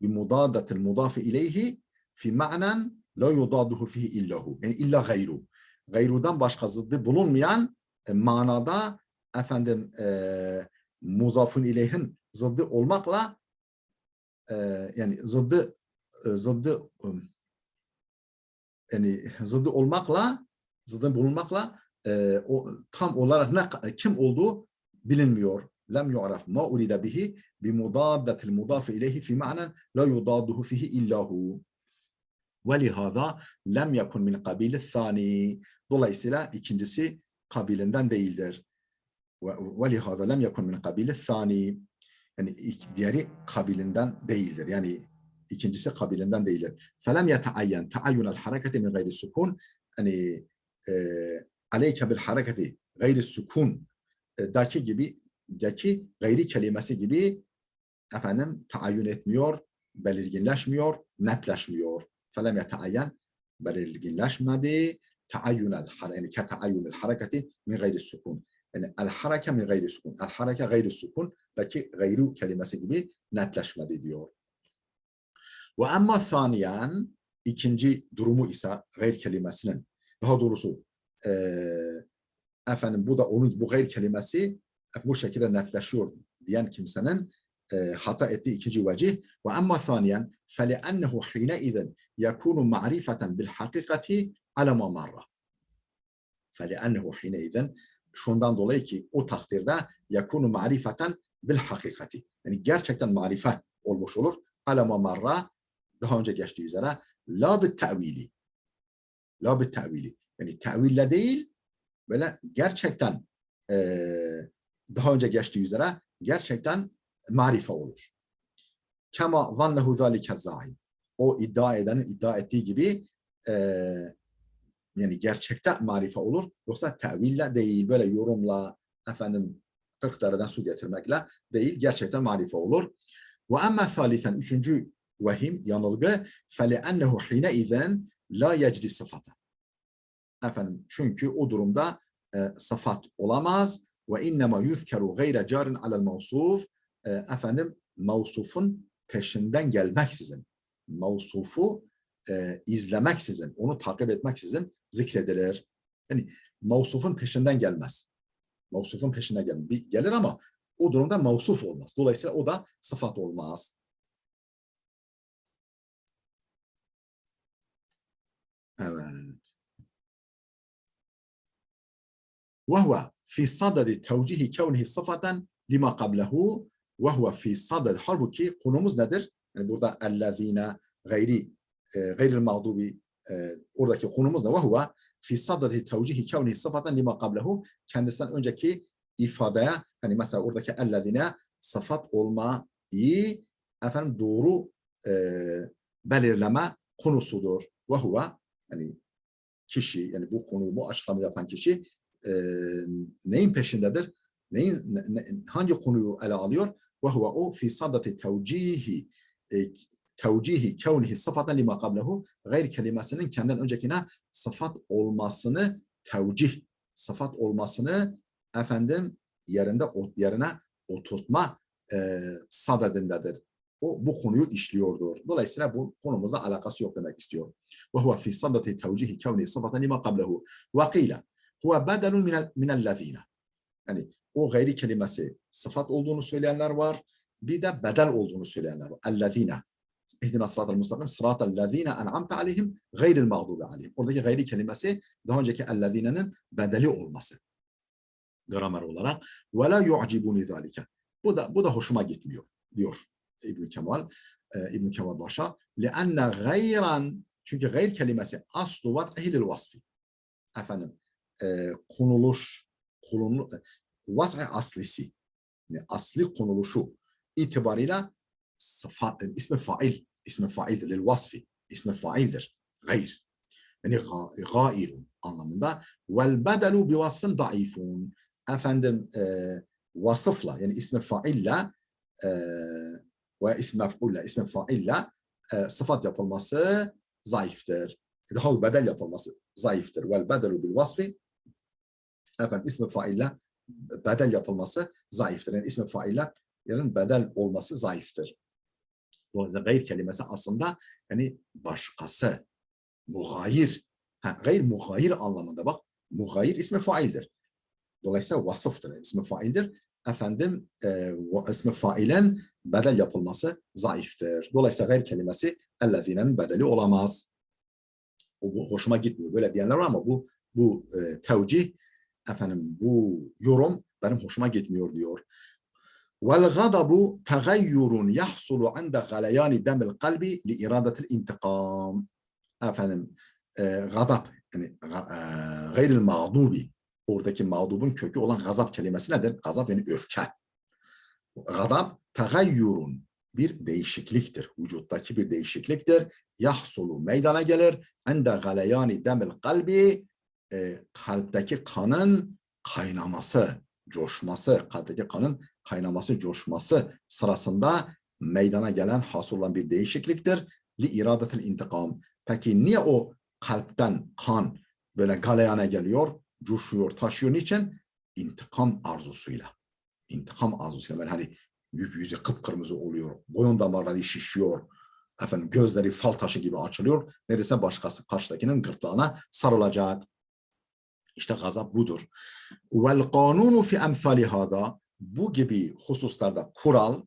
bi mudaddetil mudafi ileyhi fi ma'nen la yudadduhu fihi illahu, yani illa gayru, gayrudan başka zıddı bulunmayan manada efendim muzafun ileyhin zıddı olmakla, yani zıddı olmakla, zıddı bulunmakla o tam olarak kim olduğu bilinmiyor. Lem yu'raf ma urida bihi bi mudaddetil mudafi ileyhi fi ma'nen la yudadduhu fihi illahu. Ve lihaza lem yakun min kabili thani. Dolayısıyla ikincisi kabilinden değildir. Ve lihaza lem yakun min kabili thani. Yani diğeri kabilinden değildir. Yani ikincisi kabilinden değildir. Felem yeteayyen taayyunel hareketi min gayri sukun. Yani aleyke bil hareketi gayri sukun daki gayri kelimesi gibi efendim taayyün etmiyor, belirginleşmiyor, netleşmiyor. Felem yeteayyen, belirginleşmedi. Yani ketaayyunel hareketi min gayri sukun. Yani el hareke min gayri sukun. El hareke gayri sukun daki gayru kelimesi gibi netleşmedi diyor. Ve amma thaniyen, ikinci durumu ise gayr kelimesinin, daha doğrusu efendim bu gayr kelimesi bu şekilde netleşiyor diyen kimsenin hata ettiği ikinci vecih. Ve amma thaniyen fele'ennehu hine'izen yakunu ma'rifeten bil hakikati ala ma marra. Fele'ennehu hine'izen, şundan dolayı ki o takdirde yakunu ma'rifeten bil hakikati, yani gerçekten marife olmuş olur. Ala ma marra, daha önce geçtiği üzere, la bit ta'vili, yani teville değil, böyle gerçekten daha önce geçtiği üzere gerçekten marife olur. Kema zannehu zâlike zâim. O iddia edenin iddia ettiği gibi yani gerçekte marife olur. Yoksa teville değil, böyle yorumla, efendim 40 dereden su getirmekle değil, gerçekten marife olur. Ve emme salisen, üçüncü vehim, yanılgı, فَلِأَنَّهُ حِينَئِذًا la yecri sıfata. Efendim, çünkü o durumda sıfat olamaz. Ve innema yuzkeru gayre carin alel mevsuf. Efendim, mevsufun peşinden gelmeksizin, mevsufu izlemeksizin, onu takip etmeksizin zikredilir. Yani mevsufun peşinden gelmez. Mevsufun peşinden gelir ama o durumda mevsuf olmaz. Dolayısıyla o da sıfat olmaz. Evet. وهو في صدد توجيه كونه صفة لما قبله وهو في صدد halbuki konumuz nedir? Yani burada ellezine gayril mağdubi oradaki konumuz ne? وهو في صدد توجيه كونه صفة لما قبله kendisinden önceki ifadeye hani mesela oradaki ellezine sıfat olmayı efendim doğru belirleme konusudur. وهو yani kişi yani bu konuyu bu açıklama yapan kişi neyin peşindedir? Hangi konuyu ele alıyor? Ve huve o fi sadati tevcihi kevnihi sıfaten lima qablehu gayr kelimesinin kendinden öncekine sıfat olmasını sıfat olmasını efendim yerine oturtma sadedindedir. O bu konuyu işliyordur. Dolayısıyla bu konumuzla alakası yok demek istiyor. Ve huve fi sadati tevcihi kevnihi sıfaten lima qablehu ve qila huve bedelun minellezine. Yani o gayri kelimesi sıfat olduğunu söyleyenler var. Bir de bedel olduğunu söyleyenler var. Ellezine. İhdina sıratal mustakim. Sıratal lezine en'amte aleyhim gayril mağdubi aleyhim. Oradaki gayri kelimesi daha önceki ellezine'nin bedeli olması. Gramer olarak. Ve la yu'cibuni zalike. Bu da hoşuma gitmiyor diyor İbn Kemal. İbn Kemal Başa. Lianne gayran. Çünkü gayr kelimesi aslu vat'ihil vasfi. Efendim vasf aslisi yani asli konuluşu itibarıyla ismi faildir lil vasfi ismi faildir gayr yani gairun anlamında vel bedelu bi vasfın daifun efendim vasıfla yani ismi faille ve ismi faille sıfat yapılması zayıftır. Daha bedel yapılması zayıftır. Vel bedelu bil vasfi efendim ismi faille bedel yapılması zayıftır. Yani ismi faillerin bedel olması zayıftır. Dolayısıyla gayr kelimesi aslında yani başkası, muhayir. Gayr muhayir anlamında bak. Muhayir ismi faildir. Dolayısıyla vasıftır. Yani ismi faildir. Efendim ismi failen bedel yapılması zayıftır. Dolayısıyla gayr kelimesi ellezine'nin bedeli olamaz. O hoşuma gitmiyor. Böyle diyenler var ama bu tevcih efendim bu yorum benim hoşuma gitmiyor diyor. Vel gadabu tegayyurun yahsulu inde galayani demil kalbi li iradetil intikam. Efendim gadab yani gayril mağdubi oradaki mağdubun kökü olan gazap kelimesi nedir? Gazap yani öfke. Gadab tegayyurun bir değişikliktir. Vücuttaki bir değişikliktir. Yahsulu meydana gelir. Inde galayani demil kalbi kalpteki kanın kaynaması, coşması, kalpteki kanın kaynaması, coşması sırasında meydana gelen, hasıl olan bir değişikliktir. Li iradetil intikam. Peki niye o kalpten kan böyle galeyana geliyor, coşuyor, taşıyor? Niçin? İntikam arzusuyla. İntikam arzusuyla. Böyle hani yüzü kıpkırmızı oluyor, boyun damarları şişiyor, efendim gözleri fal taşı gibi açılıyor. Neredeyse başkası karşıdakinin gırtlağına sarılacak. İşte gazap budur. Vel kanunu fi emsali hada bu gibi hususlarda kural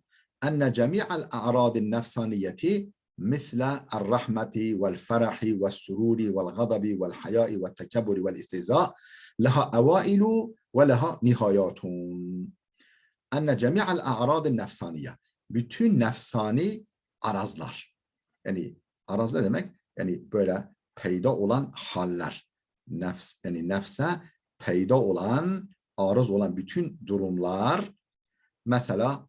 enne cemi'al a'radin nefsaniyeti misle el-rahmeti vel-ferahi vel-sururi vel-gadabi vel-haya'i vel-tekebburi vel-istihza leha evailu ve leha nihayatun. Enne cemi'al a'radin nefsaniye bütün nefsani arazlar. Yani araz ne demek? Yani böyle peyda olan haller. Yani nefse peyda olan, arız olan bütün durumlar mesela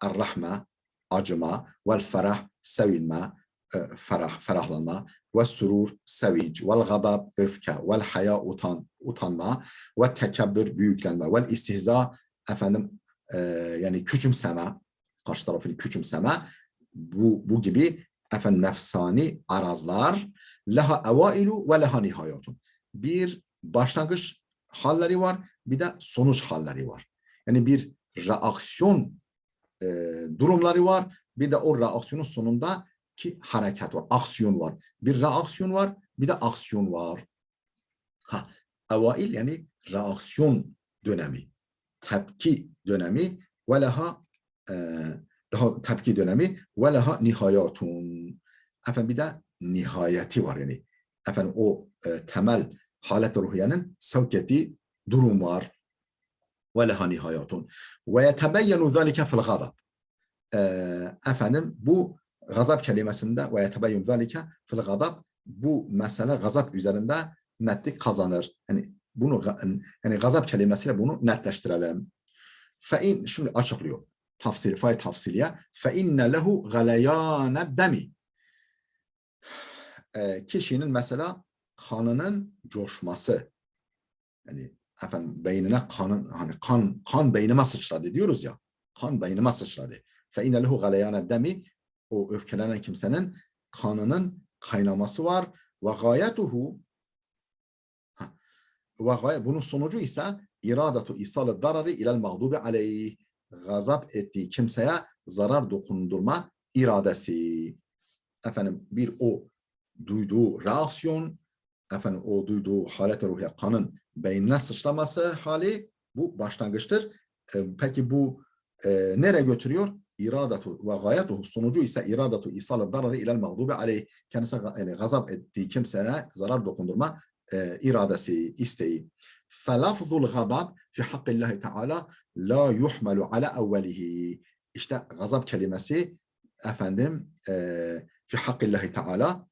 er-rahme, acıma, vel ferah sevinme, ferahlanma, ve surur sevinç, vel gadab öfke, vel haya utanma, ve tekebbür büyüklenme, vel istihza yani küçümseme, karşı tarafını küçümseme, bu gibi nefsani arazlar, leha evailu ve leha nihayatun. Bir başlangıç halleri var, bir de sonuç halleri var. Yani bir reaksiyon durumları var, bir de o reaksiyonun sonundaki hareket var, aksiyon var. Bir reaksiyon var, bir de aksiyon var. Evail yani reaksiyon dönemi, tepki dönemi ve leha daha tepki dönemi ve leha nihayatun. Bir de nihayeti var yani. O temel halet ruhiyenin sevk ettiği durum var. Ve leha nihayatun. Ve yetebeyyenu zâlike fil gadab. Bu gazap kelimesinde ve yetebeyyenu zâlike fil gadab, bu mesele gazap üzerinde netlik kazanır. Yani gazap kelimesiyle bunu netleştirelim. Şimdi açıklıyor. Fay tafsiliye. فَاِنَّ لَهُ غَلَيَانَ demi. Kişinin mesela kanının coşması. Yani beynine kan beynime sıçradı diyoruz ya. Kan beynime sıçradı. فَاِنَّ لَهُ غَلَيَانَ demi. O öfkelenen kimsenin kanının kaynaması var. وَغَايَتُهُ bunun sonucu ise iradatu isalı dararı ilel mağdubi aleyh. Gazap ettiği kimseye zarar dokundurma iradesi. Bir o duyduğu reaksiyon, o duyduğu halet-i ruhiye, kanın beynine sıçraması hali, bu başlangıçtır. Peki bu nereye götürüyor? İradatu ve gayetuhu, sonucu ise iradatu isalı dararı ilel mağdubi aleyh. Kendisi gazap ettiği kimseye zarar dokundurma iradesi, isteği. Felafzul gadab fi hakkillahi teala la yuhmelu ala evvelihi. İşte gazap kelimesi fi hakkillahi teala,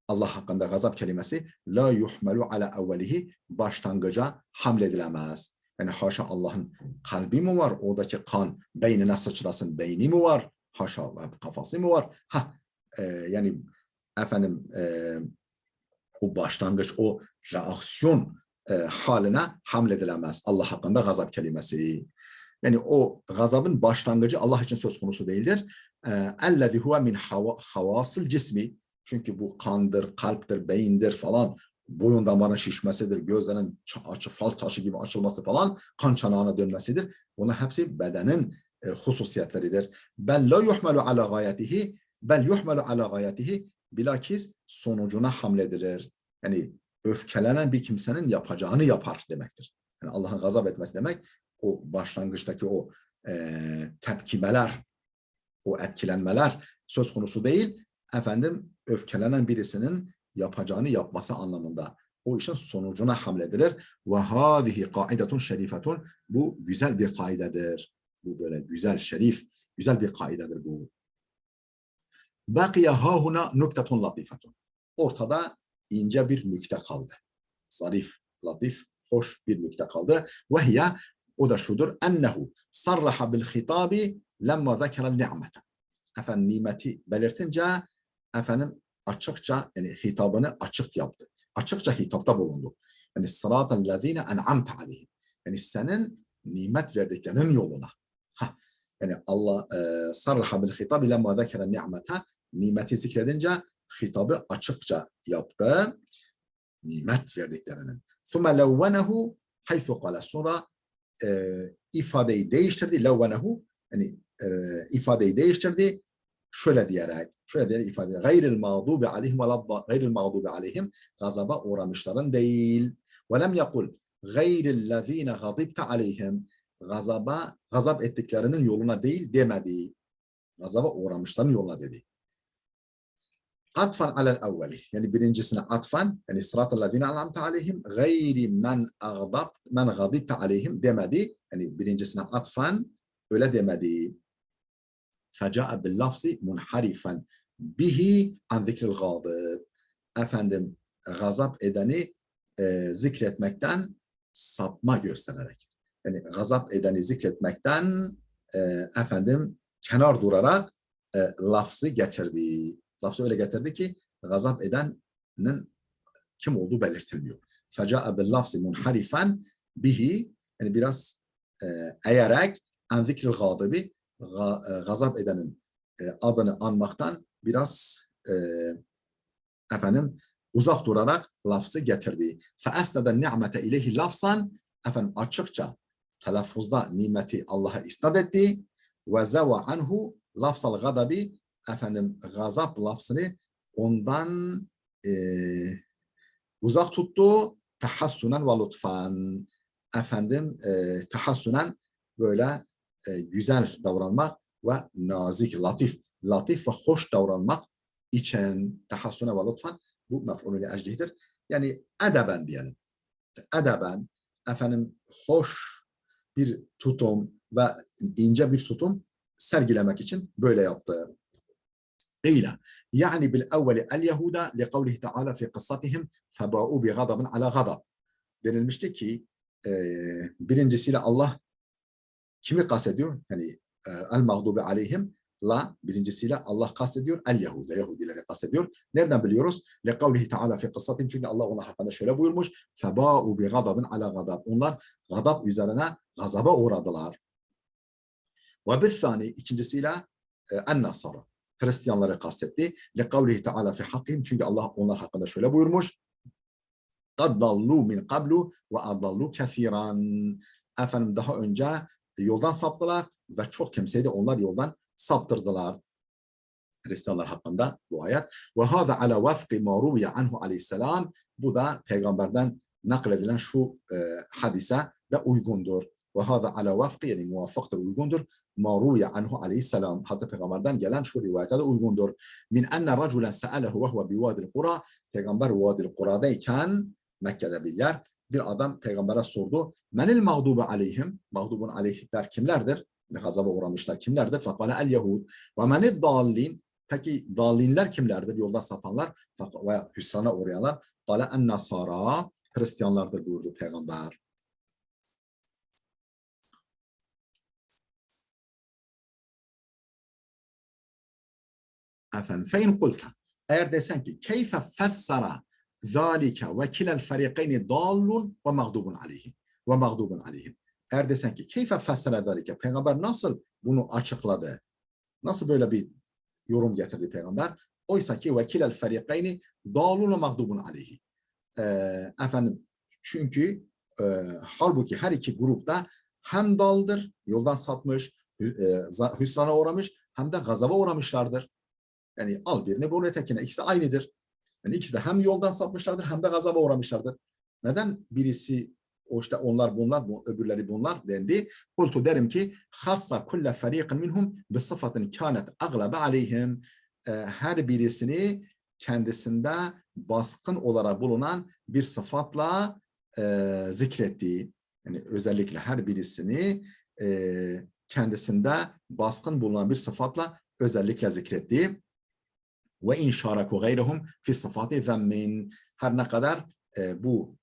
Allah hakkında gazap kelimesi la yuhmelu ala evvelihi, başlangıca hamledilemez. Yani haşa, Allah'ın kalbi mi var? Oradaki kan beynine sıçrasın, beyni mi var? Haşa, kafası mı var? Yani o başlangıç, o reaksiyon haline hamledilemez Allah hakkında gazap kelimesi. Yani o gazabın başlangıcı Allah için söz konusu değildir. اَلَّذِي هُوَ مِنْ حَوَاسِلْ cismi. Çünkü bu kandır, kalptir, beyindir falan, boyun damarın şişmesidir, gözlerin fal taşı gibi açılması falan, kan çanağına dönmesidir. Bunlar hepsi bedenin hususiyetleridir. بَلْ لَا يُحْمَلُ عَلَى غَايَتِهِ بَلْ يُحْمَلُ عَلَى غَايَتِهِ bilakis sonucuna hamledilir. Yani öfkelenen bir kimsenin yapacağını yapar demektir. Yani Allah'ın gazap etmesi demek, o başlangıçtaki o tepkimeler, o etkilenmeler söz konusu değil. Öfkelenen birisinin yapacağını yapması anlamında. O işin sonucuna hamledilir. Ve hâzihi kaidetun şerifetun. Bu güzel bir kaidedir. Bu böyle güzel, şerif, güzel bir kaidedir bu. Bakiye hâhuna nuktetun latifetun. Ortada ince bir nükte kaldı. Zarif, latif, hoş bir nükte kaldı. Ve hiye, o da şudur. Ennehu sarraha bil hitabi lemma zekerel ni'mete. Nimeti belirtince açıkça, yani hitabını açık yaptı. Açıkça hitapta bulundu. Yani sıratel lezine en'amte aleyhim. Yani senin nimet verdiklerinin yoluna. Yani Allah sarraha bil hitabi lemma zekerel ni'mete, nimeti zikredince hitabı açıkça yaptı. Nimet verdiklerinin. ثُمَّ لَوَّنَهُ حَيْثُ قَالَ. Sonra ifadeyi değiştirdi. لَوَّنَهُ yani ifadeyi değiştirdi. Şöyle diyerek ifade ediyor. Gayril mağdubi aleyhim gayril mağdubi aleyhim, gazaba uğramışların değil. Ve lem yakul gayrillezine gadibte aleyhim, gazap ettiklerinin yoluna değil demedi. Gazaba uğramışların yoluna dedi. Atfan alel evveli, yani birincisine atfan, yani sıratellezine an'amte aleyhim gayri men gadibte aleyhim demedi. Yani birincisine atfan öyle demedi. Feca'a bil lafzi munharifen bihi an zikril gâdib. Gazap edeni zikretmekten sapma göstererek. Yani gazap edeni zikretmekten kenar durarak lafzı getirdi. Lafzı öyle getirdi ki gazap edenin kim olduğu belirtilmiyor. Feca'a bil lafzı munharifen bihi, yani biraz eğerek an zikril gâdibi, gazap edenin adını anmaktan biraz uzak durarak lafzı getirdi. Feesneden ni'mete ileyhi lafzan, açıkça telaffuzda nimeti Allah'a isnat etti. Ve zeva anhu lafzal gadabi, gazap lafzını ondan uzak tuttu. Tahassunen ve lütfen, tahassunen böyle güzel davranmak ve nazik, latif ve hoş davranmak için tahassune ve lütfen, bu mef'ulü eclihidir. Yani edeben diyelim. Edeben, hoş bir tutum ve ince bir tutum sergilemek için böyle yaptı. Eyle. Yani bil evveli el Yahuda li kavlihi Teala fi kıssatihim feba'u bi gadabın ala gadab. Denilmişti ki birincisiyle Allah kimi kastediyor? Yani el mağdubi aleyhim, birincisiyle Allah kastediyor. El Yahuda, Yahudileri kastediyor. Nereden biliyoruz? Le kavlihi Teala fi kıssatim, çünkü Allah onlar hakkında şöyle buyurmuş. Feba'u bi gadabın ala gadab. Onlar gadab üzerine gazaba uğradılar. Ve bithani, ikincisiyle en-Nasara, Hristiyanları kastetti. Le kavlihi Teala fi hakkihim, çünkü Allah onlar hakkında şöyle buyurmuş. قَدْ ضَلُّوا مِنْ قَبْلُ وَأَضَلُّوا كَثِيرًا. Daha önce yoldan saptılar ve çok kimseyi de onlar yoldan saptırdılar. Hristiyanlar hakkında bu ayet. وَهَذَا عَلَى وَفْقِ مَا رُوِيَ عَنْهُ aleyhisselam. Bu da peygamberden nakledilen şu hadise de uygundur. وَهَذَا عَلَى وَفْقِ, yani muvaffaktır, uygundur. مَا رُوِيَ عَنْهُ aleyhisselam. Hatta peygamberden gelen şu rivayete de uygundur. مِنْ أَنَّ رَجُلًا سَأَلَهُ وَهُوَ بِوَادِ الْقُرَى. Peygamber Vadi Kura'dayken, Mekke'de bir yer, bir adam peygambere sordu. Menil mağdubu aleyhim, mağdubun aleyhler kimlerdir? Gazaba uğramışlar kimlerdir? Fakale el Yahud. Ve menid dallin, peki dallinler kimlerdir? Yolda sapanlar ve hüsrana uğrayanlar. Kale en Nasara, Hristiyanlardır buyurdu peygamber. Efendim, fein kulta, eğer desen ki keyfe fessara zalike ve kilel ferikayni dallun ve mağdubun aleyhi ve mağdubun aleyhim. Eğer desen ki keyfe fessara zalike, peygamber nasıl bunu açıkladı? Nasıl böyle bir yorum getirdi peygamber? Oysa ki ve kilel ferikayni dallun ve mağdubun aleyhi. Çünkü halbuki her iki grupta hem daldır, yoldan sapmış, hüsrana uğramış, hem de gazaba uğramışlardır. Yani al birini vur ötekine. İkisi de aynıdır. Yani ikisi de hem yoldan sapmışlardır hem de gazaba uğramışlardır. Neden birisi o işte onlar bunlar, öbürleri bunlar dendi? Kultu, derim ki hassa kulle feriqin minhum bi sıfatin kânet aglabe aleyhim. Her birisini kendisinde baskın olarak bulunan bir sıfatla zikretti. Yani özellikle her birisini kendisinde baskın bulunan bir sıfatla özellikle zikretti. Ve in şaraku gayrihum fi sıfatı zemmin. Her ne kadar bu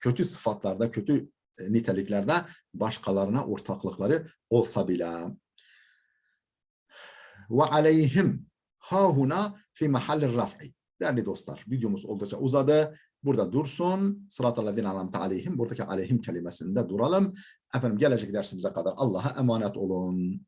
kötü sıfatlarda, kötü niteliklerde başkalarına ortaklıkları olsa bile. Ve aleyhim hahuna fi mahallir raf'i. Değerli dostlar, videomuz oldukça uzadı. Burada dursun. Sıratallezine an'amte aleyhim. Buradaki aleyhim kelimesinde duralım. Efendim, gelecek dersimize kadar Allah'a emanet olun.